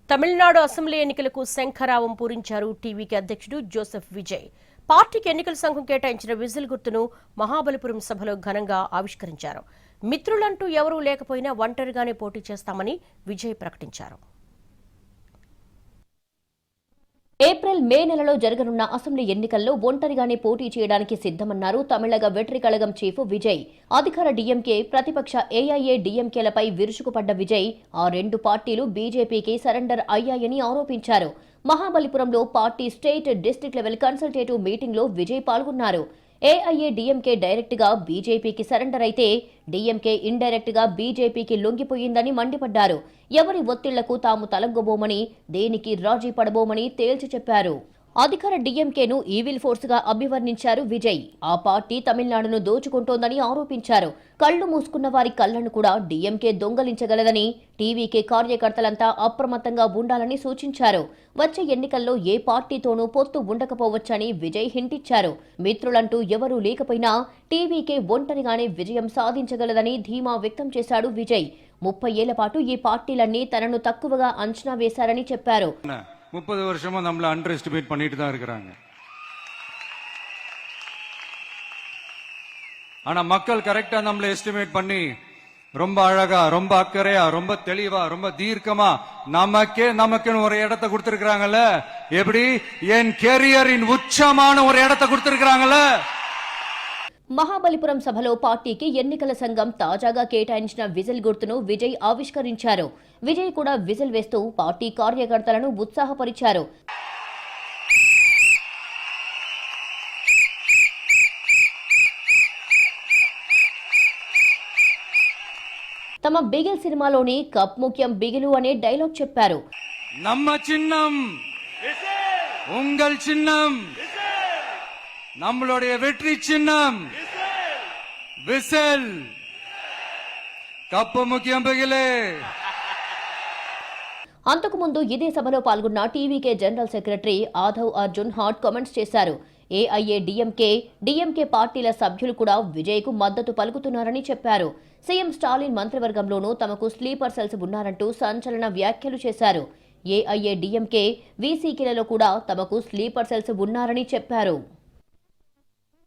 Tamil Nadu assembly ఎన్నికలకు శంఖరావం పూరించారు టీవీకి అధ్యక్షుడు జోసెఫ్ విజయ్. పార్టీకి ఎన్నికల సంఘం కేటాయించిన విజిల్ గుర్తును మహాబలిపురం సభలో ఘనంగా ఆవిష్కరించారు. మిత్రులంటూ ఎవరూ లేకపోయినా ఒంటరిగానే పోటీ చేస్తామని విజయ్ ప్రకటించారు. ఏప్రిల్ మే నెలలో జరగనున్న అసెంబ్లీ ఎన్నికల్లో ఒంటరిగానే పోటీ చేయడానికి సిద్దమన్నారు తమిళగ వెట్రి కళగం చీఫ్ విజయ్. అధికార డీఎంకే, ప్రతిపక్ష ఏఐఏ డీఎంకేలపై విరుచుకుపడ్డ విజయ్ ఆ రెండు పార్టీలు బీజేపీకి సరెండర్ అయ్యాయని ఆరోపించారు. మహాబలిపురంలో party state, district level consultative మీటింగ్లో విజయ్ పాల్గొన్నారు. ఏఐఏ డీఎంకే డైరెక్ట్ గా బీజేపీకి సరెండర్ అయితే డీఎంకే ఇండైరెక్ట్ గా బీజేపీకి లొంగిపోయిందని మండిపడ్డారు. ఎవరి ఒత్తిళ్లకు తాము తలగ్గబోమని, దేనికి రాజీ పడబోమని తేల్చి చెప్పారు. అధికార డీఎంకేను ఈవిల్ ఫోర్స్ గా అభివర్ణించారు విజయ్. ఆ పార్టీ తమిళనాడును దోచుకుంటోందని ఆరోపించారు. కళ్లు మూసుకున్న వారి కళ్లను కూడా డీఎంకే దొంగలించగలదని, టీవీకే కార్యకర్తలంతా అప్రమత్తంగా ఉండాలని సూచించారు. వచ్చే ఎన్నికల్లో ఏ పార్టీతోనూ పొత్తు ఉండకపోవచ్చని విజయ్ హింటిచ్చారు. మిత్రులంటూ ఎవరూ లేకపోయినా టీవీకే ఒంటరిగానే విజయం సాధించగలదని ధీమా వ్యక్తం చేశాడు విజయ్. 30 ఏళ్ల పాటు ఈ పార్టీలన్నీ తనను తక్కువగా అంచనా వేశారని చెప్పారు. 30 வருஷமா நம்மள அண்டர் எஸ்டிமேட் பண்ணிட்டு தான் இருக்கிறாங்க. ஆனா மக்கள் கரெக்டா நம்மள எஸ்டிமேட் பண்ணி ரொம்ப அழகா, ரொம்ப அக்கறையா, ரொம்ப தெளிவா, ரொம்ப தீர்க்கமா நமக்குன்னு ஒரு இடத்தை கொடுத்திருக்காங்கல்ல. எப்படி என் கேரியரின் உச்சமான ஒரு இடத்தை கொடுத்திருக்காங்கல்ல. మహాబలిపురం సభలో పార్టీకి ఎన్నికల సంఘం తాజాగా కేటాయించిన విజిల్ గుర్తును విజయ్ ఆవిష్కరించారు. విజయ్ కూడా విజిల్ వేస్తూ పార్టీ కార్యకర్తలను ఉత్సాహపరిచారు. తమ బిగిల్ సినిమాలోని కప్ ముఖ్యం బిగిలు అనే డైలాగ్ చెప్పారు. నమ్మ చిన్నం ఉంగల్ చిన్నం நம்மளுடைய வெற்றி சின்னம் விசில் కప్పు ముఖ్యం బిగిలే. అంతకుముందు ఇదే సభలో పాల్గొన్న TVK general secretary Aadhav Arjun hot comments చేశారు. ఏఐఏ డీఎంకే పార్టీల సభ్యులు కూడా విజయ్కు మద్దతు పలుకుతున్నారని చెప్పారు. సీఎం స్టాలిన్ మంత్రివర్గంలోనూ తమకు స్లీపర్ సెల్స్ ఉన్నారంటూ సంచలన వ్యాఖ్యలు చేశారు. ఏఐఏ డీఎంకే వీసీకేలలో కూడా తమకు స్లీపర్ సెల్స్ ఉన్నారని చెప్పారు.